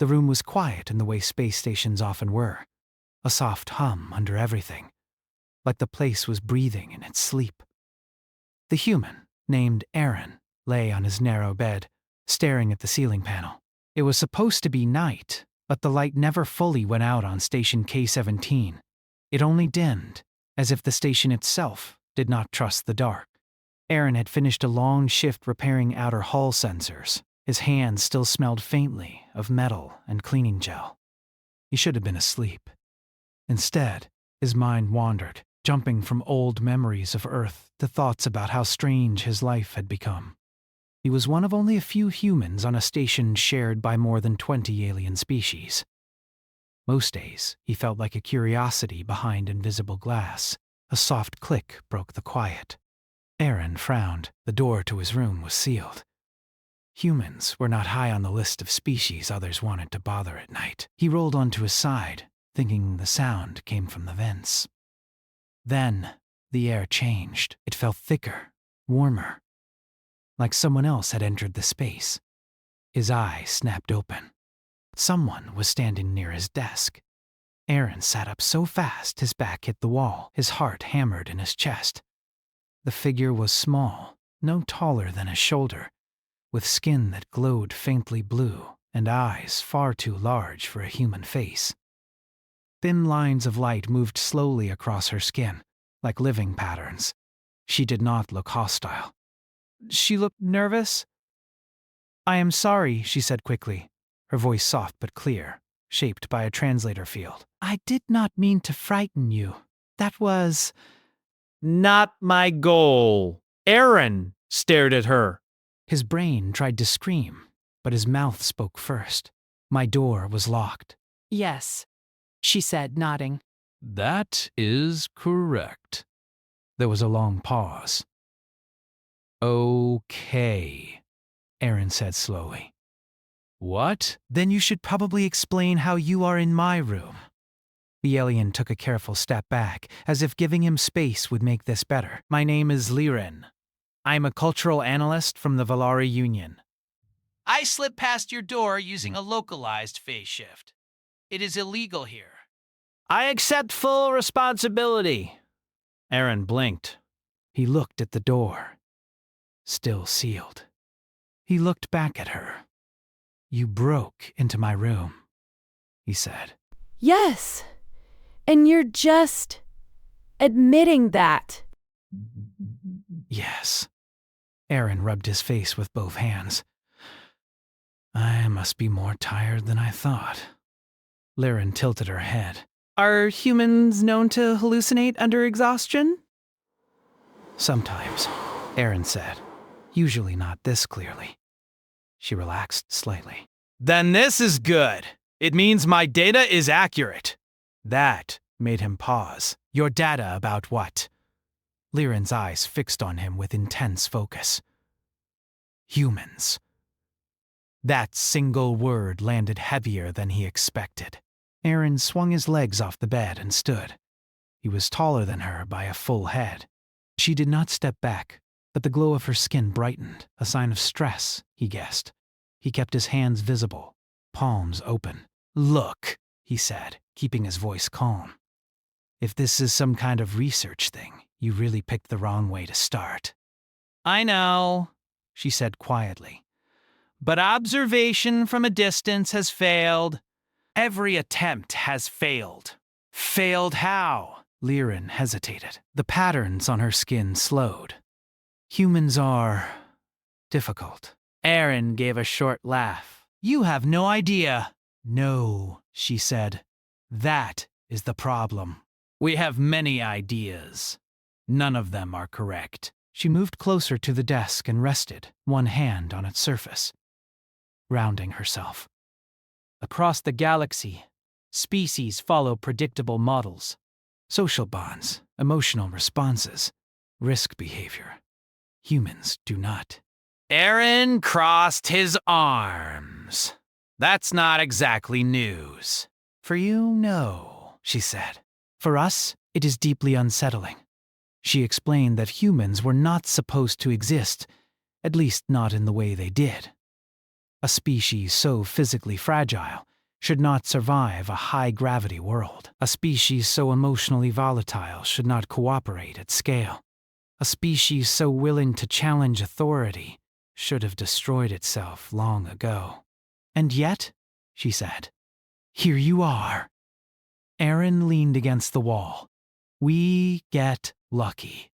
The room was quiet in the way space stations often were, a soft hum under everything, like the place was breathing in its sleep. The human, named Aaron, lay on his narrow bed, staring at the ceiling panel. It was supposed to be night, but the light never fully went out on station K-17. It only dimmed, as if the station itself did not trust the dark. Aaron had finished a long shift repairing outer hull sensors. His hands still smelled faintly of metal and cleaning gel. He should have been asleep. Instead, his mind wandered, jumping from old memories of Earth to thoughts about how strange his life had become. He was one of only a few humans on a station shared by more than 20 alien species. Most days, he felt like a curiosity behind invisible glass. A soft click broke the quiet. Aaron frowned. The door to his room was sealed. Humans were not high on the list of species others wanted to bother at night. He rolled onto his side, thinking the sound came from the vents. Then, the air changed. It felt thicker, warmer, like someone else had entered the space. His eyes snapped open. Someone was standing near his desk. Aaron sat up so fast his back hit the wall, his heart hammered in his chest. The figure was small, no taller than his shoulder, with skin that glowed faintly blue and eyes far too large for a human face. Thin lines of light moved slowly across her skin, like living patterns. She did not look hostile. She looked nervous. "I am sorry," she said quickly, her voice soft but clear, shaped by a translator field. "I did not mean to frighten you. That was not my goal." Aaron stared at her. His brain tried to scream, but his mouth spoke first. "My door was locked." "Yes," she said, nodding. "That is correct." There was a long pause. "Okay," Aaron said slowly. "What?" "Then you should probably explain how you are in my room." The alien took a careful step back, as if giving him space would make this better. "My name is Liren. I'm a cultural analyst from the Valari Union. I slipped past your door using a localized phase shift. It is illegal here. I accept full responsibility." Aaron blinked. He looked at the door. Still sealed. He looked back at her. "You broke into my room," he said. "Yes, and you're just admitting that." "Yes." Aaron rubbed his face with both hands. "I must be more tired than I thought." Liren tilted her head. "Are humans known to hallucinate under exhaustion?" "Sometimes," Aaron said. "Usually not this clearly." She relaxed slightly. "Then this is good. It means my data is accurate." That made him pause. "Your data about what?" Liren's eyes fixed on him with intense focus. "Humans." That single word landed heavier than he expected. Aaron swung his legs off the bed and stood. He was taller than her by a full head. She did not step back, but the glow of her skin brightened, a sign of stress, he guessed. He kept his hands visible, palms open. "Look," he said, keeping his voice calm. "If this is some kind of research thing, you really picked the wrong way to start." "I know," she said quietly. "But observation from a distance has failed. Every attempt has failed." "Failed how?" Liren hesitated. The patterns on her skin slowed. "Humans are difficult." Aaron gave a short laugh. "You have no idea." "No," she said. "That is the problem. We have many ideas. None of them are correct." She moved closer to the desk and rested, one hand on its surface, rounding herself. "Across the galaxy, species follow predictable models. Social bonds, emotional responses, risk behavior. Humans do not." Aaron crossed his arms. "That's not exactly news." "For you, no," she said. "For us, it is deeply unsettling." She explained that humans were not supposed to exist, at least not in the way they did. A species so physically fragile, should not survive a high-gravity world. A species so emotionally volatile should not cooperate at scale. A species so willing to challenge authority should have destroyed itself long ago. And yet, she said, here you are. Aaron leaned against the wall. We get lucky.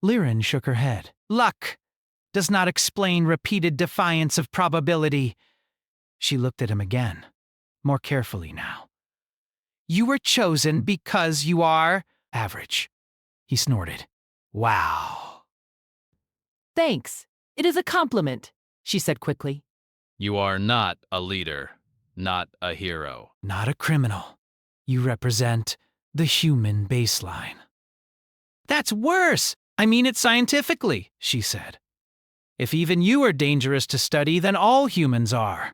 Liren shook her head. Luck does not explain repeated defiance of probability. She looked at him again, more carefully now. You were chosen because you are average, he snorted. Wow. Thanks. It is a compliment, she said quickly. You are not a leader, not a hero. Not a criminal. You represent the human baseline. That's worse. I mean it scientifically, she said. If even you are dangerous to study, then all humans are.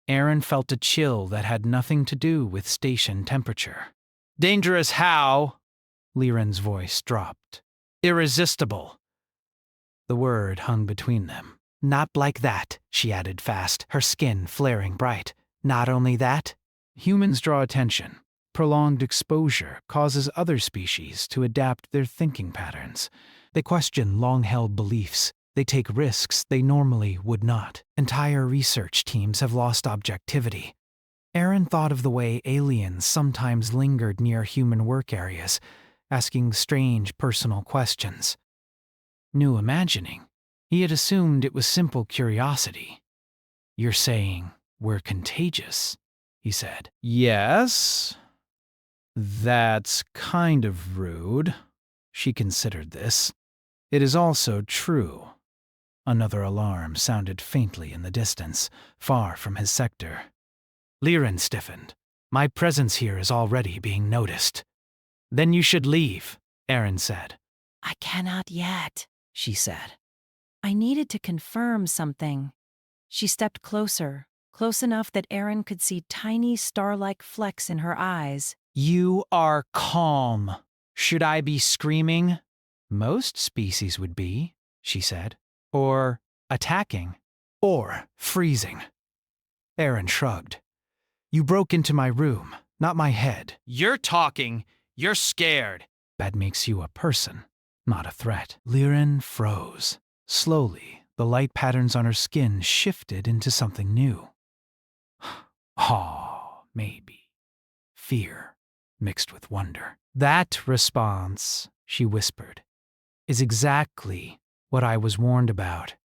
Aaron felt a chill that had nothing to do with station temperature. Dangerous how? Liren's voice dropped. Irresistible. The word hung between them. Not like that, she added fast, her skin flaring bright. Not only that, humans draw attention. Prolonged exposure causes other species to adapt their thinking patterns. They question long-held beliefs. They take risks they normally would not. Entire research teams have lost objectivity. Aaron thought of the way aliens sometimes lingered near human work areas, asking strange personal questions. New imagining. He had assumed it was simple curiosity. You're saying we're contagious, he said. Yes. That's kind of rude. She considered this. It is also true. Another alarm sounded faintly in the distance, far from his sector. Liren stiffened. My presence here is already being noticed. Then you should leave, Aaron said. I cannot yet, she said. I needed to confirm something. She stepped closer, close enough that Aaron could see tiny star-like flecks in her eyes. You are calm. Should I be screaming? Most species would be, she said. Or attacking. Or freezing. Aaron shrugged. You broke into my room, not my head. You're talking. You're scared. That makes you a person, not a threat. Liren froze. Slowly, the light patterns on her skin shifted into something new. Awe, maybe. Fear, mixed with wonder. That response, she whispered, is exactly what I was warned about.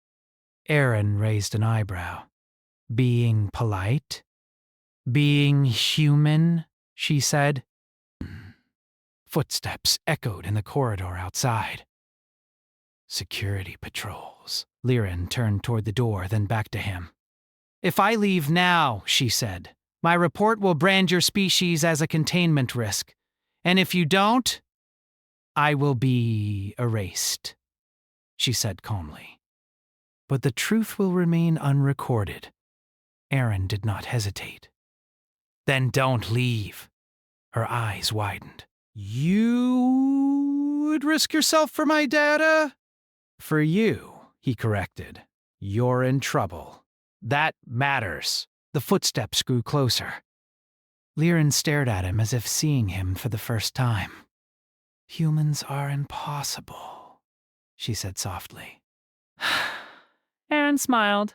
Aaron raised an eyebrow. Being polite? Being human, she said. Footsteps echoed in the corridor outside. Security patrols. Liren turned toward the door, then back to him. If I leave now, she said, my report will brand your species as a containment risk. And if you don't, I will be erased, she said calmly. But the truth will remain unrecorded. Aaron did not hesitate. Then don't leave. Her eyes widened. You would risk yourself for my data? For you, he corrected. You're in trouble. That matters. The footsteps grew closer. Liren stared at him as if seeing him for the first time. Humans are impossible, she said softly. Aaron smiled.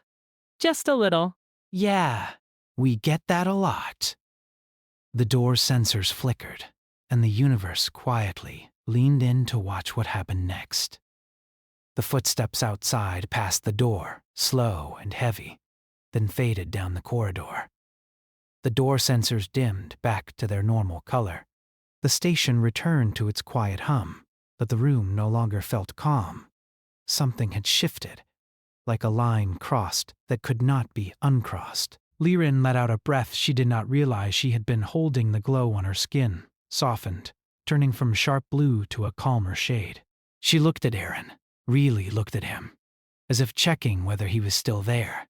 Just a little. Yeah, we get that a lot. The door sensors flickered, and the universe quietly leaned in to watch what happened next. The footsteps outside passed the door, slow and heavy, then faded down the corridor. The door sensors dimmed back to their normal color. The station returned to its quiet hum, but the room no longer felt calm. Something had shifted, like a line crossed that could not be uncrossed. Liren let out a breath she did not realize she had been holding the glow on her skin, softened, turning from sharp blue to a calmer shade. She looked at Aaron, really looked at him, as if checking whether he was still there.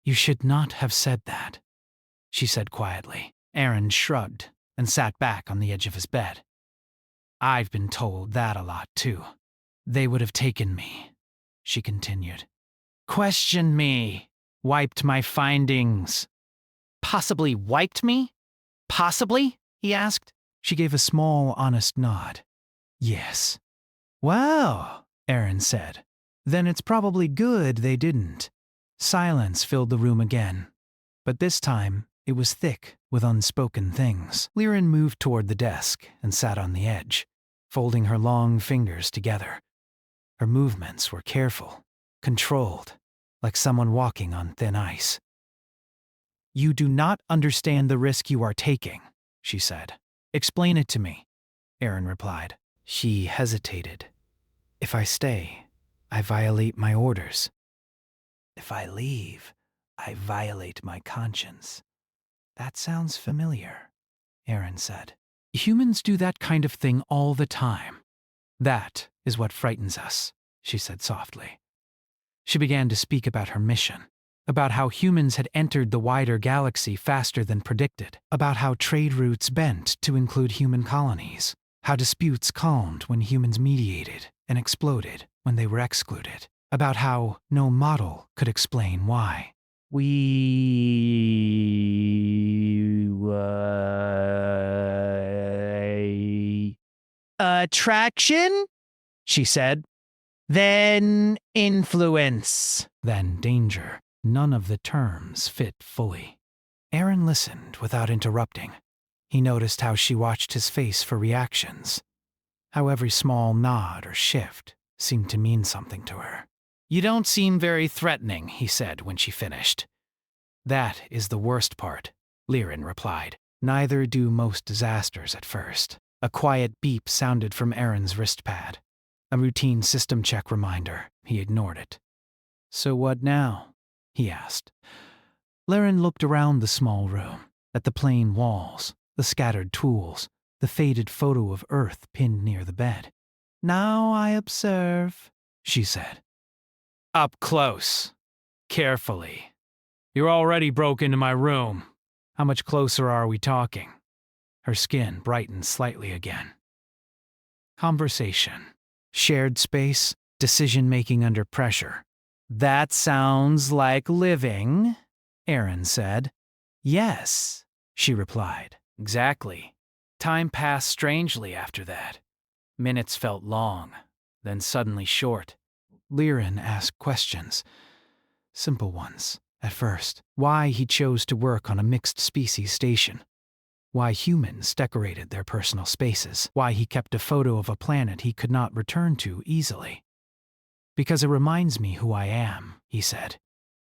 You should not have said that, she said quietly. Aaron shrugged and sat back on the edge of his bed. I've been told that a lot, too. They would have taken me, she continued. Questioned me, wiped my findings. possibly wiped me? Possibly? He asked. She gave a small, honest nod. Yes. Well, Aaron said. Then it's probably good they didn't. Silence filled the room again, but this time it was thick with unspoken things. Liren moved toward the desk and sat on the edge, folding her long fingers together. Her movements were careful, controlled, like someone walking on thin ice. You do not understand the risk you are taking, she said. Explain it to me, Aaron replied. She hesitated. If I stay, I violate my orders. If I leave, I violate my conscience. That sounds familiar, Aaron said. Humans do that kind of thing all the time. That is what frightens us, she said softly. She began to speak about her mission, about how humans had entered the wider galaxy faster than predicted, about how trade routes bent to include human colonies, how disputes calmed when humans mediated and exploded when they were excluded, about how no model could explain why. Attraction? She said. Then influence. Then danger. None of the terms fit fully. Aaron listened without interrupting. He noticed how she watched his face for reactions, how every small nod or shift seemed to mean something to her. You don't seem very threatening, he said when she finished. That is the worst part, Liren replied. Neither do most disasters at first. A quiet beep sounded from Aaron's wristpad. A routine system check reminder. He ignored it. So what now? He asked. Liren looked around the small room, at the plain walls, the scattered tools, the faded photo of Earth pinned near the bed. Now I observe, she said. Up close. Carefully. You're already broke into my room. How much closer are we talking? Her skin brightened slightly again. Conversation. Shared space. Decision-making under pressure. That sounds like living, Aaron said. Yes, she replied. Exactly. Time passed strangely after that. Minutes felt long, then suddenly short. Liren asked questions. Simple ones, at first. Why he chose to work on a mixed-species station. Why humans decorated their personal spaces. Why he kept a photo of a planet he could not return to easily. Because it reminds me who I am, he said.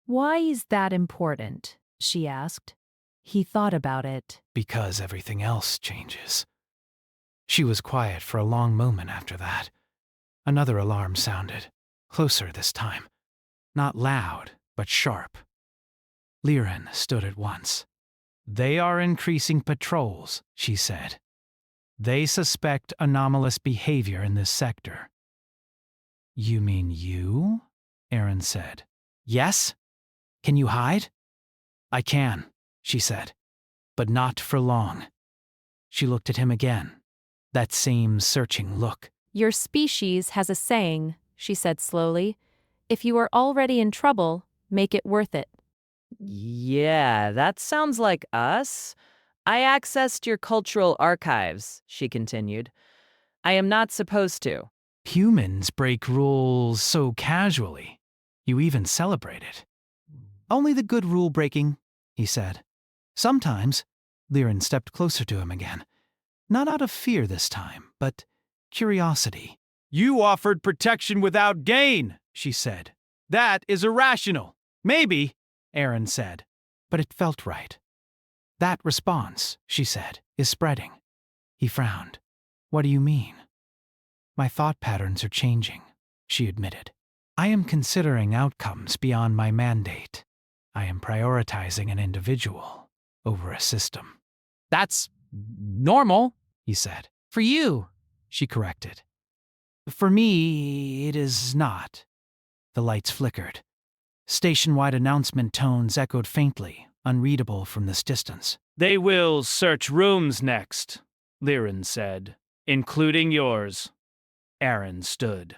Why is that important? She asked. He thought about it. Because everything else changes. She was quiet for a long moment after that. Another alarm sounded, closer this time. Not loud, but sharp. Liren stood at once. They are increasing patrols, she said. They suspect anomalous behavior in this sector. You mean you? Aaron said. Yes? Can you hide? I can, she said, but not for long. She looked at him again, that same searching look. Your species has a saying, she said slowly. If you are already in trouble, make it worth it. Yeah, that sounds like us. I accessed your cultural archives, she continued. I am not supposed to. Humans break rules so casually. You even celebrate it. Only the good rule breaking, he said. Sometimes, Liren stepped closer to him again. Not out of fear this time, but curiosity. You offered protection without gain, she said. That is irrational. Maybe, Aaron said, but it felt right. That response, she said, is spreading. He frowned. What do you mean? My thought patterns are changing, she admitted. I am considering outcomes beyond my mandate. I am prioritizing an individual over a system. That's normal, he said. For you, she corrected. For me, it is not. The lights flickered. Station-wide announcement tones echoed faintly, unreadable from this distance. They will search rooms next, Liren said, including yours. Aaron stood.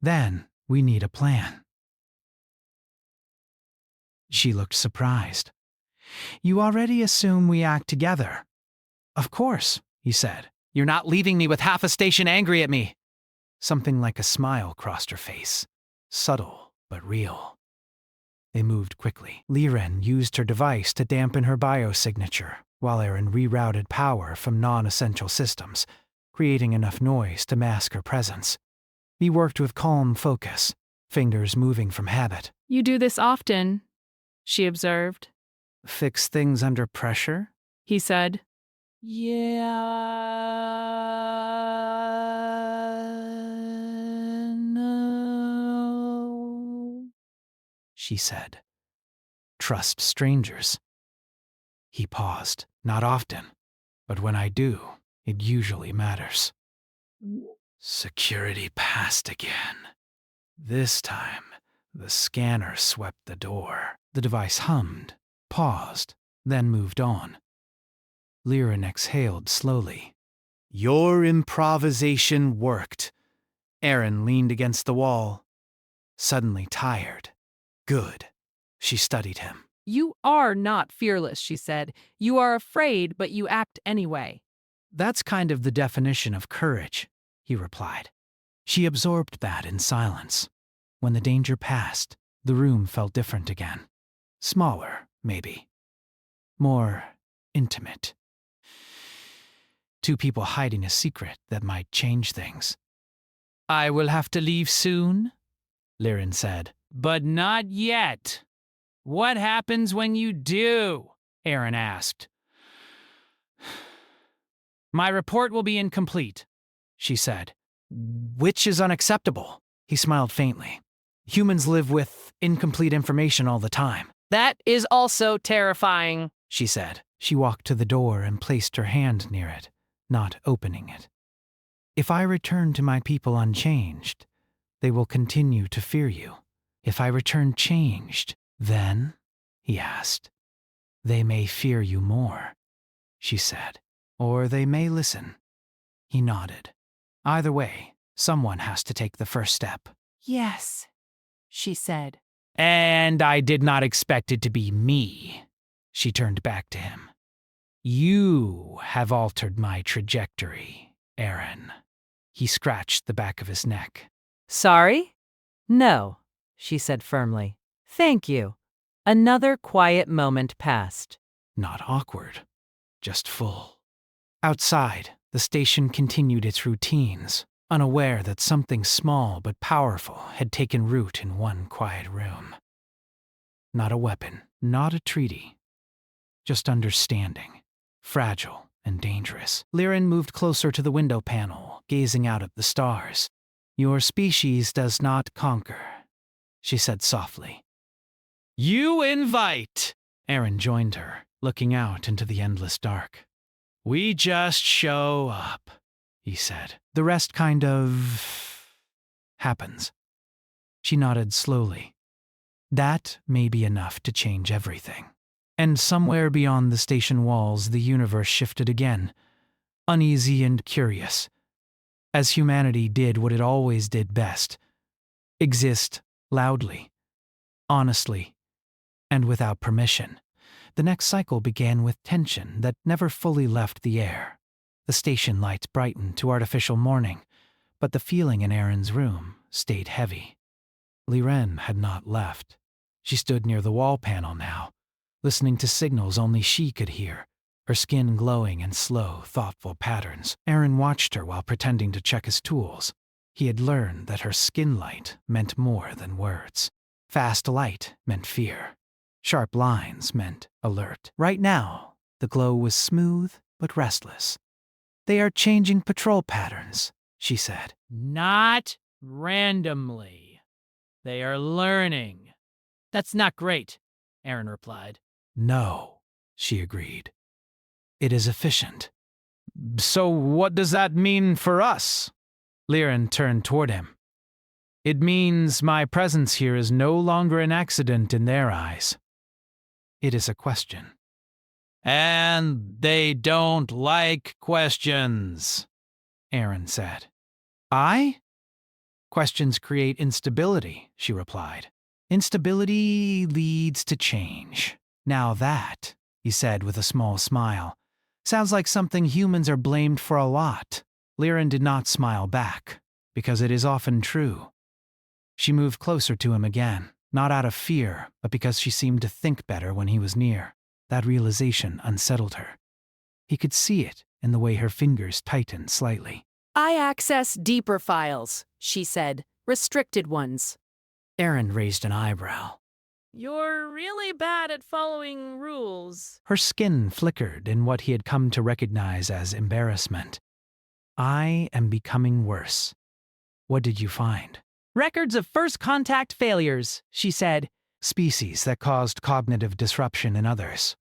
Then we need a plan. She looked surprised. You already assume we act together. Of course, he said. You're not leaving me with half a station angry at me. Something like a smile crossed her face. Subtle, but real. They moved quickly. Liren used her device to dampen her biosignature, while Aaron rerouted power from non-essential systems, creating enough noise to mask her presence. He worked with calm focus, fingers moving from habit. You do this often, she observed. Fix things under pressure? He said. Yeah, no, she said. Trust strangers. He paused. Not often, but when I do, it usually matters. Security passed again. This time, the scanner swept the door. The device hummed, paused, then moved on. Liren exhaled slowly. Your improvisation worked. Aaron leaned against the wall, suddenly tired. Good. She studied him. You are not fearless, she said. You are afraid, but you act anyway. That's kind of the definition of courage, he replied. She absorbed that in silence. When the danger passed, the room felt different again. Smaller, maybe. More intimate. Two people hiding a secret that might change things. I will have to leave soon, Liren said. But not yet. What happens when you do? Aaron asked. My report will be incomplete, she said. Which is unacceptable, he smiled faintly. Humans live with incomplete information all the time. That is also terrifying, she said. She walked to the door and placed her hand near it, not opening it. If I return to my people unchanged, they will continue to fear you. If I return changed, then, he asked, they may fear you more, she said. Or they may listen. He nodded. Either way, someone has to take the first step. Yes, she said. And I did not expect it to be me. She turned back to him. You have altered my trajectory, Aaron. He scratched the back of his neck. Sorry? No, she said firmly. Thank you. Another quiet moment passed. Not awkward, just full. Outside, the station continued its routines, unaware that something small but powerful had taken root in one quiet room. Not a weapon, not a treaty, just understanding, fragile and dangerous. Liren moved closer to the window panel, gazing out at the stars. Your species does not conquer, she said softly. You invite! Aaron joined her, looking out into the endless dark. We just show up, he said. The rest kind of happens. She nodded slowly. That may be enough to change everything. And somewhere beyond the station walls, the universe shifted again, uneasy and curious, as humanity did what it always did best: exist loudly, honestly, and without permission. The next cycle began with tension that never fully left the air. The station lights brightened to artificial morning, but the feeling in Aaron's room stayed heavy. Liren had not left. She stood near the wall panel now, listening to signals only she could hear, her skin glowing in slow, thoughtful patterns. Aaron watched her while pretending to check his tools. He had learned that her skin light meant more than words. Fast light meant fear. Sharp lines meant alert. Right now, the glow was smooth but restless. They are changing patrol patterns, she said. Not randomly. They are learning. That's not great, Aaron replied. No, she agreed. It is efficient. So what does that mean for us? Liren turned toward him. It means my presence here is no longer an accident in their eyes. It is a question. And they don't like questions, Aaron said. I? Questions create instability, she replied. Instability leads to change. Now that, he said with a small smile, sounds like something humans are blamed for a lot. Liren did not smile back, because it is often true. She moved closer to him again, not out of fear, but because she seemed to think better when he was near. That realization unsettled her. He could see it in the way her fingers tightened slightly. I access deeper files, she said. Restricted ones. Aaron raised an eyebrow. You're really bad at following rules. Her skin flickered in what he had come to recognize as embarrassment. I am becoming worse. What did you find? Records of first contact failures, she said. Species that caused cognitive disruption in others.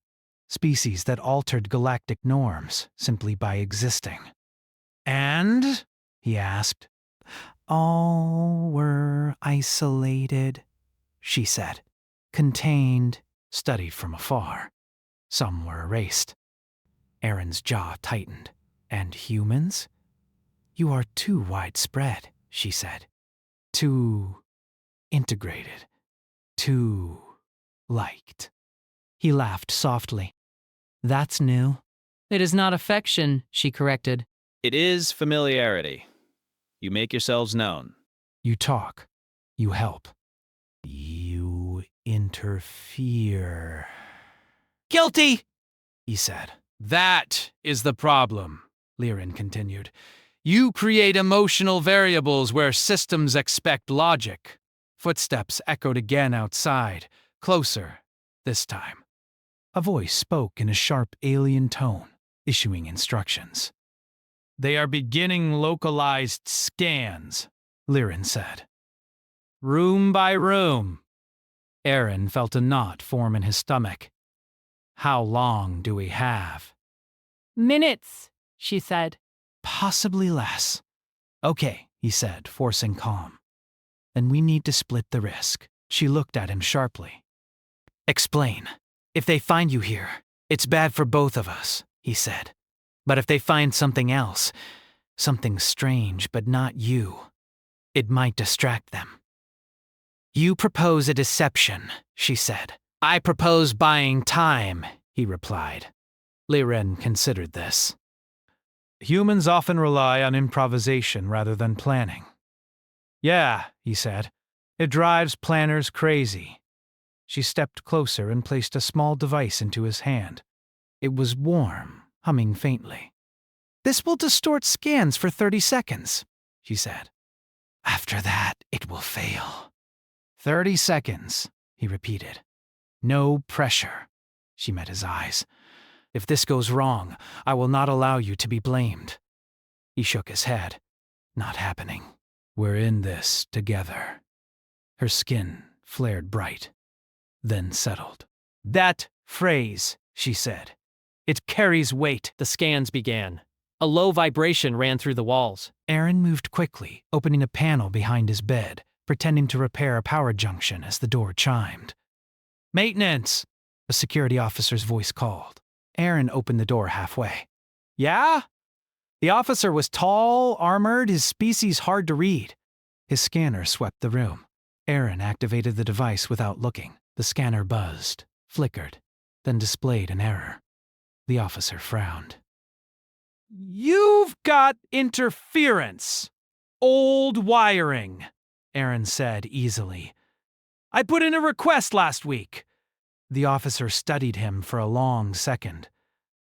Species that altered galactic norms simply by existing. And? He asked. All were isolated, she said. Contained, studied from afar. Some were erased. Aaron's jaw tightened. And humans? You are too widespread, she said. Too integrated. Too liked. He laughed softly. That's new. It is not affection, she corrected. It is familiarity. You make yourselves known. You talk. You help. You interfere. Guilty, he said. That is the problem, Liren continued. You create emotional variables where systems expect logic. Footsteps echoed again outside, closer, this time. A voice spoke in a sharp alien tone, issuing instructions. They are beginning localized scans, Liren said. Room by room. Aaron felt a knot form in his stomach. How long do we have? Minutes, she said. Possibly less. Okay, he said, forcing calm. Then we need to split the risk. She looked at him sharply. Explain. If they find you here, it's bad for both of us, he said. But if they find something else, something strange but not you, it might distract them. You propose a deception, she said. I propose buying time, he replied. Liren considered this. Humans often rely on improvisation rather than planning. Yeah, he said. It drives planners crazy. She stepped closer and placed a small device into his hand. It was warm, humming faintly. This will distort scans for 30 seconds, she said. After that, it will fail. 30 seconds, he repeated. No pressure. She met his eyes. If this goes wrong, I will not allow you to be blamed. He shook his head. Not happening. We're in this together. Her skin flared bright, then settled. That phrase, she said. It carries weight. The scans began. A low vibration ran through the walls. Aaron moved quickly, opening a panel behind his bed, pretending to repair a power junction as the door chimed. Maintenance, a security officer's voice called. Aaron opened the door halfway. Yeah? The officer was tall, armored, his species hard to read. His scanner swept the room. Aaron activated the device without looking. The scanner buzzed, flickered, then displayed an error. The officer frowned. You've got interference. Old wiring, Aaron said easily. I put in a request last week. The officer studied him for a long second,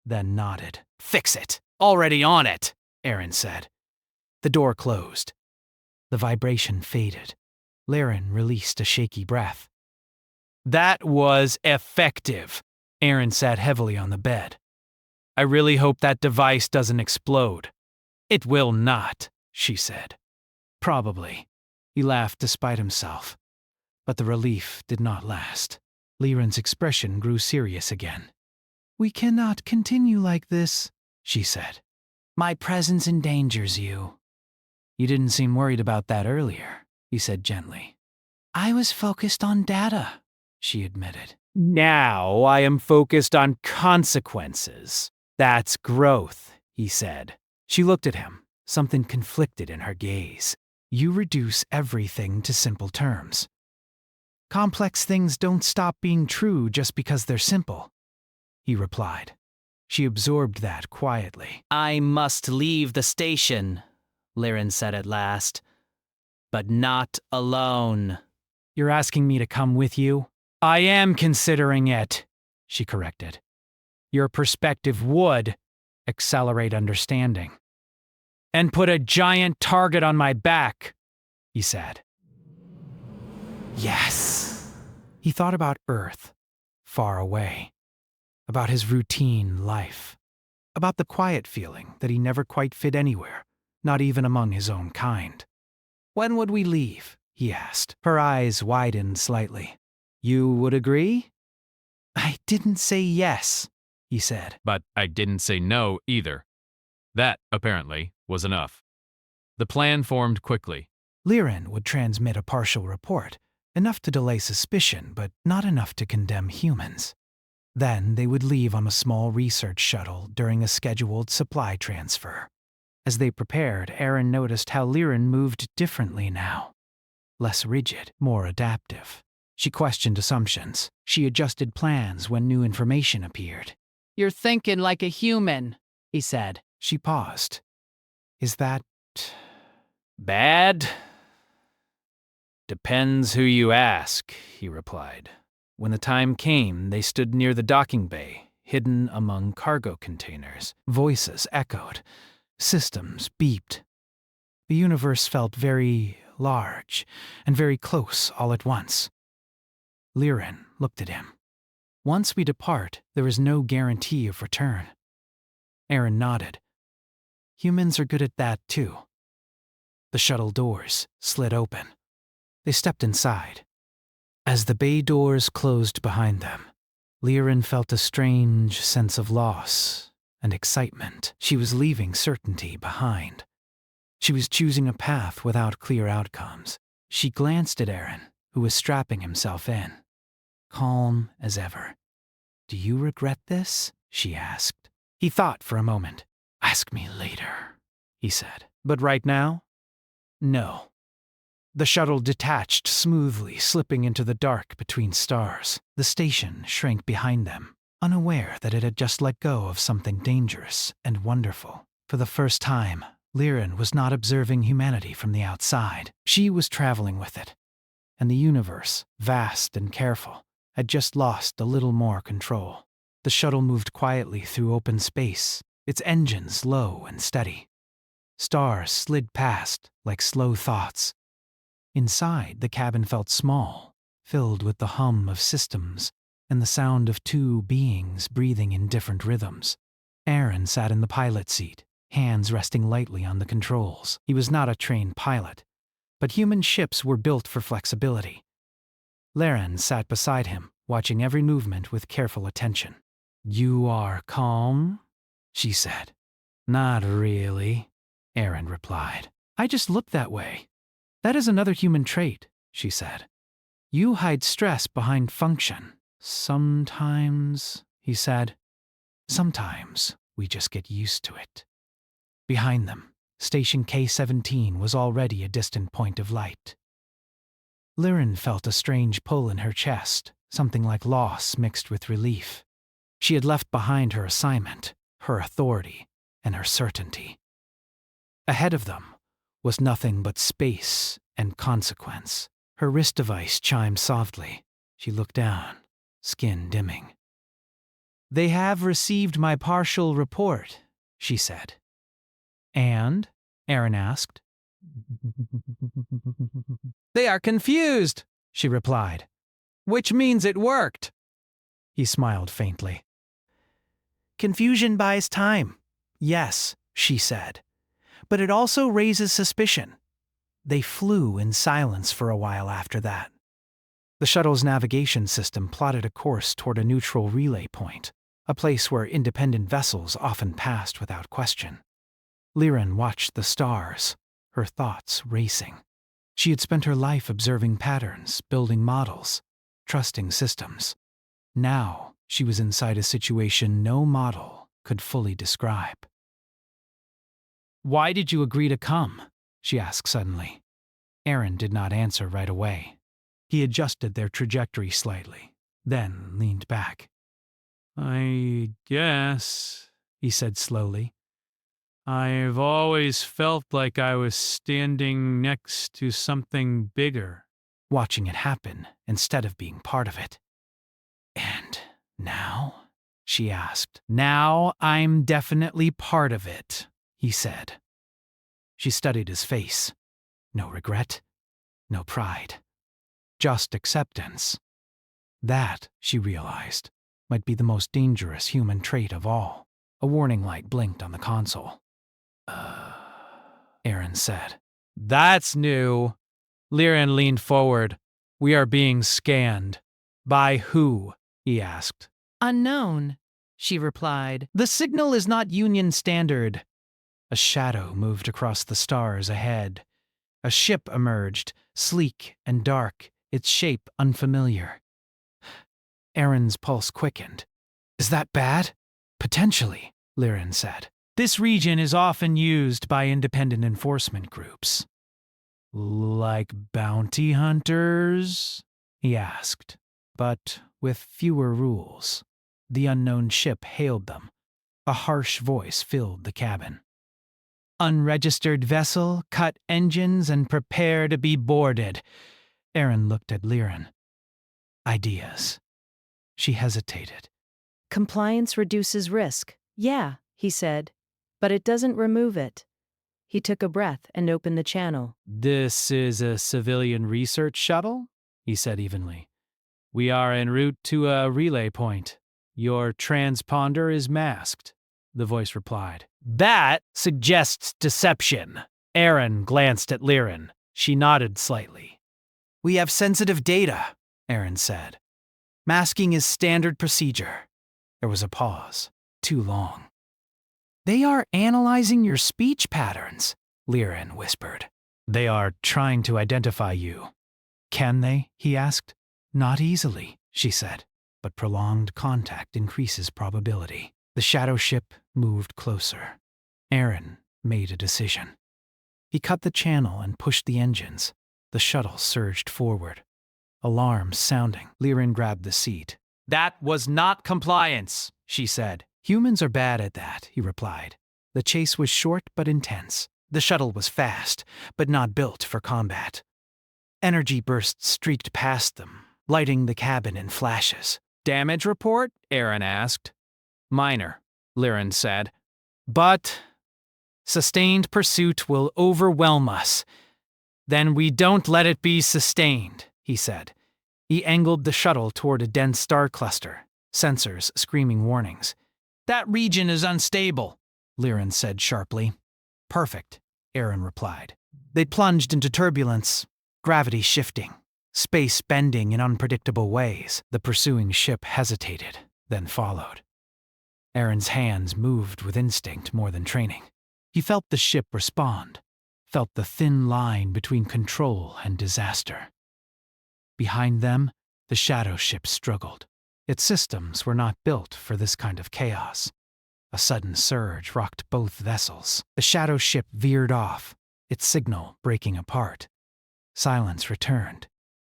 then nodded. Fix it. Already on it, Aaron said. The door closed. The vibration faded. Liren released a shaky breath. That was effective, Aaron sat heavily on the bed. I really hope that device doesn't explode. It will not, she said. Probably. He laughed despite himself. But the relief did not last. Liren's expression grew serious again. We cannot continue like this, she said. My presence endangers you. You didn't seem worried about that earlier, he said gently. I was focused on data, she admitted. Now I am focused on consequences. That's growth, he said. She looked at him, something conflicted in her gaze. You reduce everything to simple terms. Complex things don't stop being true just because they're simple, he replied. She absorbed that quietly. I must leave the station, Liren said at last. But not alone. You're asking me to come with you? I am considering it, she corrected. Your perspective would accelerate understanding. And put a giant target on my back, he said. Yes. He thought about Earth, far away, about his routine life, about the quiet feeling that he never quite fit anywhere, not even among his own kind. When would we leave? He asked. Her eyes widened slightly. You would agree? I didn't say yes, he said. But I didn't say no either. That, apparently, was enough. The plan formed quickly. Liren would transmit a partial report, enough to delay suspicion, but not enough to condemn humans. Then they would leave on a small research shuttle during a scheduled supply transfer. As they prepared, Aaron noticed how Liren moved differently now. Less rigid, more adaptive. She questioned assumptions. She adjusted plans when new information appeared. You're thinking like a human, he said. She paused. Is that Bad? Depends who you ask, he replied. When the time came, they stood near the docking bay, hidden among cargo containers. Voices echoed. Systems beeped. The universe felt very large and very close all at once. Liren looked at him. Once we depart, there is no guarantee of return. Aaron nodded. Humans are good at that too. The shuttle doors slid open. They stepped inside. As the bay doors closed behind them, Liren felt a strange sense of loss and excitement. She was leaving certainty behind. She was choosing a path without clear outcomes. She glanced at Aaron, who was strapping himself in. Calm as ever. Do you regret this? She asked. He thought for a moment. Ask me later, he said. But right now? No. The shuttle detached smoothly, slipping into the dark between stars. The station shrank behind them, unaware that it had just let go of something dangerous and wonderful. For the first time, Liren was not observing humanity from the outside. She was traveling with it. And the universe, vast and careful, had just lost a little more control. The shuttle moved quietly through open space, its engines low and steady. Stars slid past like slow thoughts. Inside, the cabin felt small, filled with the hum of systems and the sound of two beings breathing in different rhythms. Aaron sat in the pilot seat, hands resting lightly on the controls. He was not a trained pilot, but human ships were built for flexibility. Liren sat beside him, watching every movement with careful attention. You are calm? She said. Not really, Aaron replied. I just look that way. That is another human trait, she said. You hide stress behind function. Sometimes, he said. Sometimes we just get used to it. Behind them, Station K-17 was already a distant point of light. Liren felt a strange pull in her chest, something like loss mixed with relief. She had left behind her assignment, her authority, and her certainty. Ahead of them was nothing but space and consequence. Her wrist device chimed softly. She looked down, skin dimming. They have received my partial report, she said. And? Aaron asked. They are confused, she replied. Which means it worked. He smiled faintly. Confusion buys time. Yes, she said. But it also raises suspicion. They flew in silence for a while after that. The shuttle's navigation system plotted a course toward a neutral relay point, a place where independent vessels often passed without question. Liren watched the stars, her thoughts racing. She had spent her life observing patterns, building models, trusting systems. Now she was inside a situation no model could fully describe. Why did you agree to come? She asked suddenly. Aaron did not answer right away. He adjusted their trajectory slightly, then leaned back. I guess, he said slowly, I've always felt like I was standing next to something bigger, watching it happen instead of being part of it. And now? She asked. Now I'm definitely part of it, he said. She studied his face. No regret, no pride, just acceptance. That, she realized, might be the most dangerous human trait of all. A warning light blinked on the console. Aaron said. That's new. Liren leaned forward. We are being scanned. By who? He asked. Unknown, she replied. The signal is not Union standard. A shadow moved across the stars ahead. A ship emerged, sleek and dark, its shape unfamiliar. Aaron's pulse quickened. Is that bad? Potentially, Liren said. This region is often used by independent enforcement groups. Like bounty hunters? He asked, but with fewer rules. The unknown ship hailed them. A harsh voice filled the cabin. Unregistered vessel, cut engines, and prepare to be boarded. Aaron looked at Liren. Ideas. She hesitated. Compliance reduces risk. Yeah, he said, but it doesn't remove it. He took a breath and opened the channel. This is a civilian research shuttle? He said evenly. We are en route to a relay point. Your transponder is masked, the voice replied. That suggests deception. Aaron glanced at Liren. She nodded slightly. We have sensitive data, Aaron said. Masking is standard procedure. There was a pause. Too long. They are analyzing your speech patterns, Liren whispered. They are trying to identify you. Can they? He asked. Not easily, she said, but prolonged contact increases probability. The shadow ship moved closer. Aaron made a decision. He cut the channel and pushed the engines. The shuttle surged forward. Alarms sounding. Liren grabbed the seat. That was not compliance, she said. Humans are bad at that, he replied. The chase was short but intense. The shuttle was fast, but not built for combat. Energy bursts streaked past them, lighting the cabin in flashes. Damage report? Aaron asked. Minor, Liren said. But sustained pursuit will overwhelm us. Then we don't let it be sustained, he said. He angled the shuttle toward a dense star cluster, sensors screaming warnings. That region is unstable, Liren said sharply. Perfect, Aaron replied. They plunged into turbulence, gravity shifting, space bending in unpredictable ways. The pursuing ship hesitated, then followed. Aaron's hands moved with instinct more than training. He felt the ship respond, felt the thin line between control and disaster. Behind them, the shadow ship struggled. Its systems were not built for this kind of chaos. A sudden surge rocked both vessels. The shadow ship veered off, its signal breaking apart. Silence returned,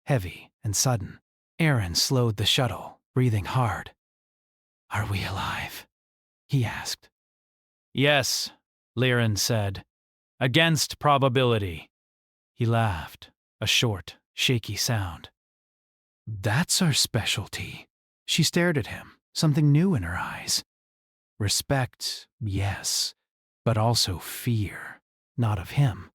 heavy and sudden. Aaron slowed the shuttle, breathing hard. Are we alive? He asked. Yes, Liren said. Against probability. He laughed, a short, shaky sound. That's our specialty. She stared at him, something new in her eyes. Respect, yes, but also fear, not of him,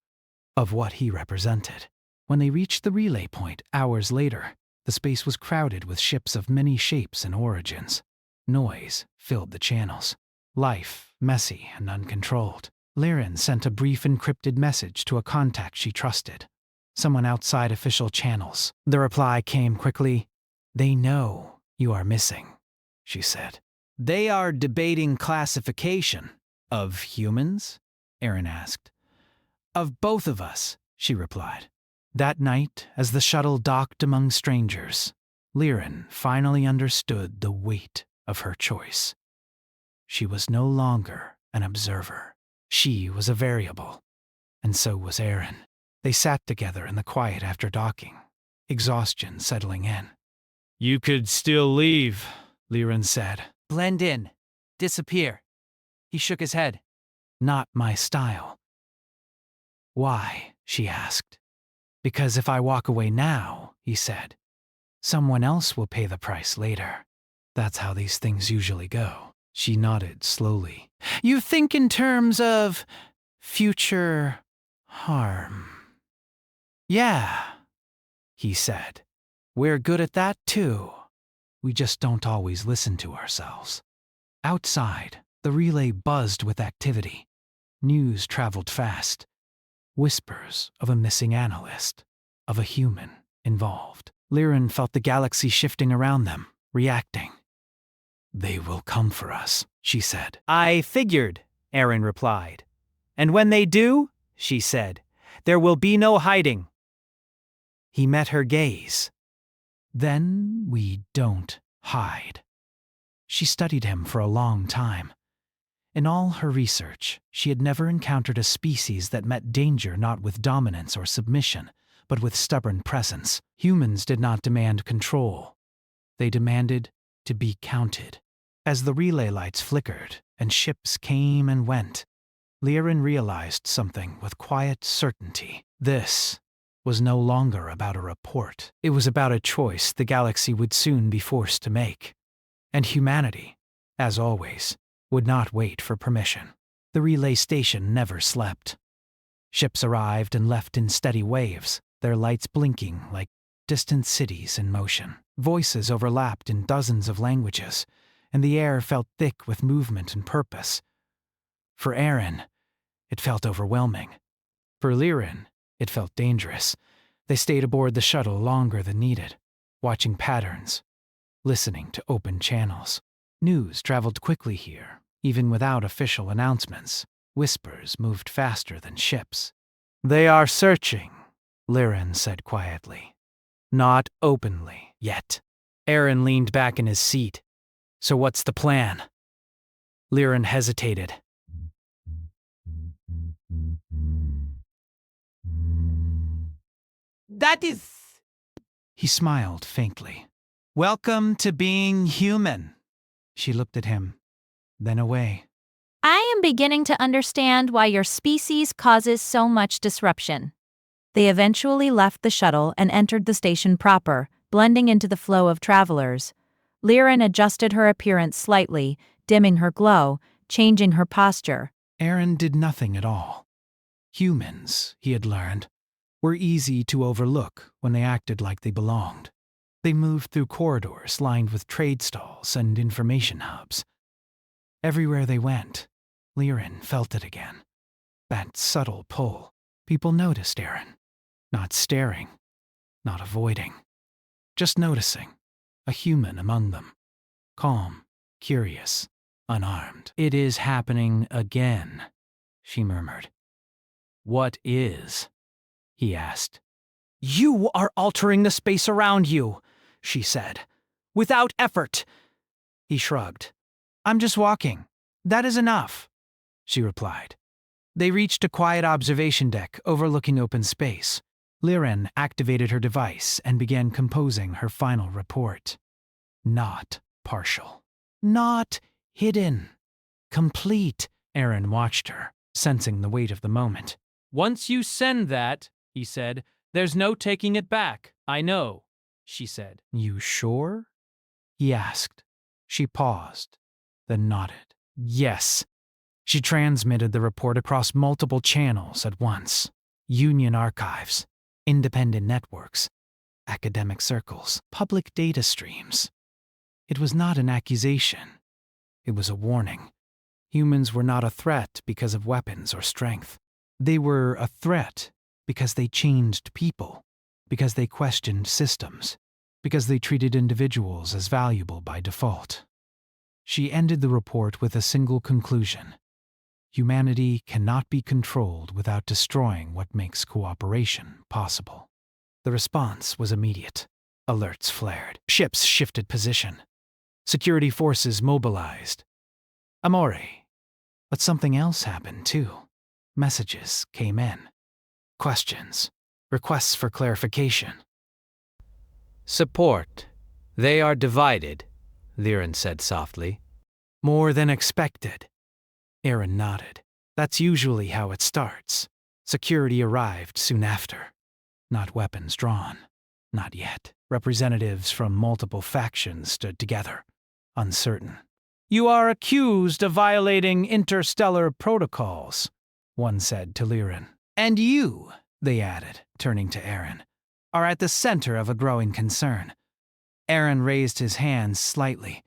of what he represented. When they reached the relay point hours later, the space was crowded with ships of many shapes and origins. Noise filled the channels. Life, messy and uncontrolled. Liren sent a brief encrypted message to a contact she trusted. Someone outside official channels. The reply came quickly. They know you are missing, she said. They are debating classification. Of humans? Aaron asked. Of both of us, she replied. That night, as the shuttle docked among strangers, Liren finally understood the weight of her choice. She was no longer an observer. She was a variable, and so was Aaron. They sat together in the quiet after docking, exhaustion settling in. You could still leave, Liren said. Blend in. Disappear. He shook his head. Not my style. Why? She asked. Because if I walk away now, he said, someone else will pay the price later. That's how these things usually go. She nodded slowly. You think in terms of future harm. Yeah, he said. We're good at that too. We just don't always listen to ourselves. Outside, the relay buzzed with activity. News traveled fast. Whispers of a missing analyst, of a human involved. Liren felt the galaxy shifting around them, reacting. They will come for us, she said. I figured, Aaron replied. And when they do, she said, there will be no hiding. He met her gaze. Then we don't hide. She studied him for a long time. In all her research, she had never encountered a species that met danger not with dominance or submission, but with stubborn presence. Humans did not demand control. They demanded to be counted. As the relay lights flickered and ships came and went, Liren realized something with quiet certainty. This was no longer about a report. It was about a choice the galaxy would soon be forced to make. And humanity, as always, would not wait for permission. The relay station never slept. Ships arrived and left in steady waves, their lights blinking like distant cities in motion. Voices overlapped in dozens of languages, and the air felt thick with movement and purpose. For Aaron, it felt overwhelming. For Liren, it felt dangerous. They stayed aboard the shuttle longer than needed, watching patterns, listening to open channels. News traveled quickly here, even without official announcements. Whispers moved faster than ships. They are searching, Liren said quietly. Not openly, yet. Aaron leaned back in his seat. So what's the plan? Liren hesitated. That is... He smiled faintly. Welcome to being human. She looked at him, then away. I am beginning to understand why your species causes so much disruption. They eventually left the shuttle and entered the station proper, blending into the flow of travelers. Liren adjusted her appearance slightly, dimming her glow, changing her posture. Aaron did nothing at all. Humans, he had learned, were easy to overlook when they acted like they belonged. They moved through corridors lined with trade stalls and information hubs. Everywhere they went, Liren felt it again. That subtle pull. People noticed Aaron. Not staring, not avoiding. Just noticing. A human among them. Calm, curious, unarmed. It is happening again, she murmured. What is? He asked. You are altering the space around you, she said. Without effort. He shrugged. I'm just walking. That is enough, she replied. They reached a quiet observation deck overlooking open space. Liren activated her device and began composing her final report. Not partial. Not hidden. Complete. Aaron watched her, sensing the weight of the moment. Once you send that, he said, there's no taking it back. I know, she said. You sure? He asked. She paused, then nodded. Yes. She transmitted the report across multiple channels at once. Union archives, independent networks, academic circles, public data streams. It was not an accusation. It was a warning. Humans were not a threat because of weapons or strength. They were a threat because they changed people, because they questioned systems, because they treated individuals as valuable by default. She ended the report with a single conclusion. Humanity cannot be controlled without destroying what makes cooperation possible. The response was immediate. Alerts flared. Ships shifted position. Security forces mobilized. Amore. But something else happened too. Messages came in. Questions. Requests for clarification. Support. They are divided, Liren said softly. More than expected. Aaron nodded. That's usually how it starts. Security arrived soon after. Not weapons drawn. Not yet. Representatives from multiple factions stood together, uncertain. You are accused of violating interstellar protocols, one said to Liren. And you, they added, turning to Aaron, are at the center of a growing concern. Aaron raised his hands slightly.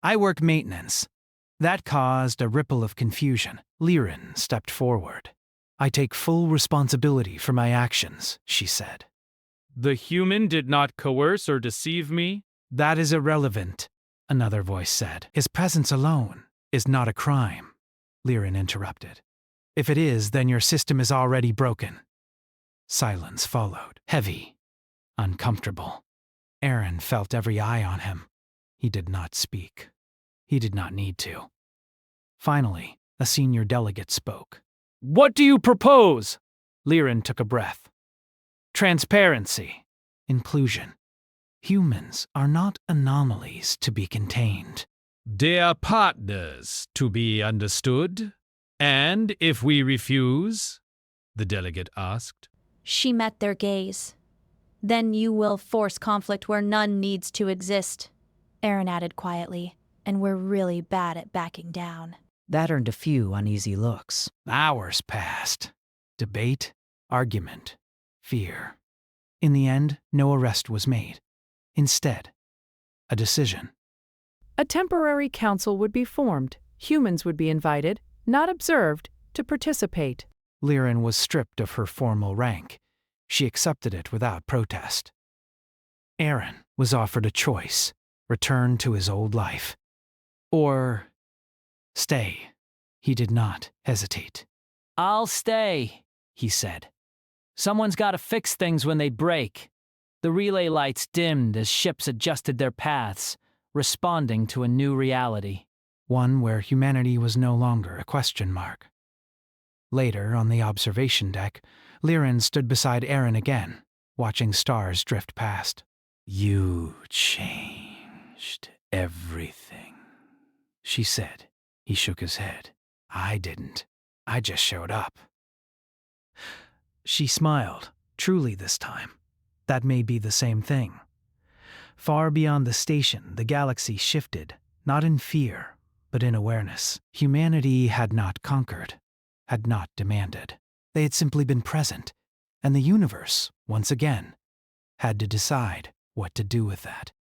I work maintenance. That caused a ripple of confusion. Liren stepped forward. I take full responsibility for my actions, she said. The human did not coerce or deceive me? That is irrelevant, another voice said. His presence alone is not a crime, Liren interrupted. If it is, then your system is already broken. Silence followed, heavy, uncomfortable. Aaron felt every eye on him. He did not speak. He did not need to. Finally, a senior delegate spoke. What do you propose? Liren took a breath. Transparency. Inclusion. Humans are not anomalies to be contained. They are partners, to be understood. And if we refuse? The delegate asked. She met their gaze. Then you will force conflict where none needs to exist, Aaron added quietly, and we're really bad at backing down. That earned a few uneasy looks. Hours passed. Debate, argument, fear. In the end, no arrest was made. Instead, a decision. A temporary council would be formed. Humans would be invited, not observed, to participate. Liren was stripped of her formal rank. She accepted it without protest. Aaron was offered a choice: return to his old life, or stay. He did not hesitate. I'll stay, he said. Someone's got to fix things when they break. The relay lights dimmed as ships adjusted their paths, responding to a new reality. One where humanity was no longer a question mark. Later, on the observation deck, Liren stood beside Aaron again, watching stars drift past. You changed everything, she said. He shook his head. I didn't. I just showed up. She smiled, truly this time. That may be the same thing. Far beyond the station, the galaxy shifted, not in fear, but in awareness. Humanity had not conquered, had not demanded. They had simply been present, and the universe, once again, had to decide what to do with that.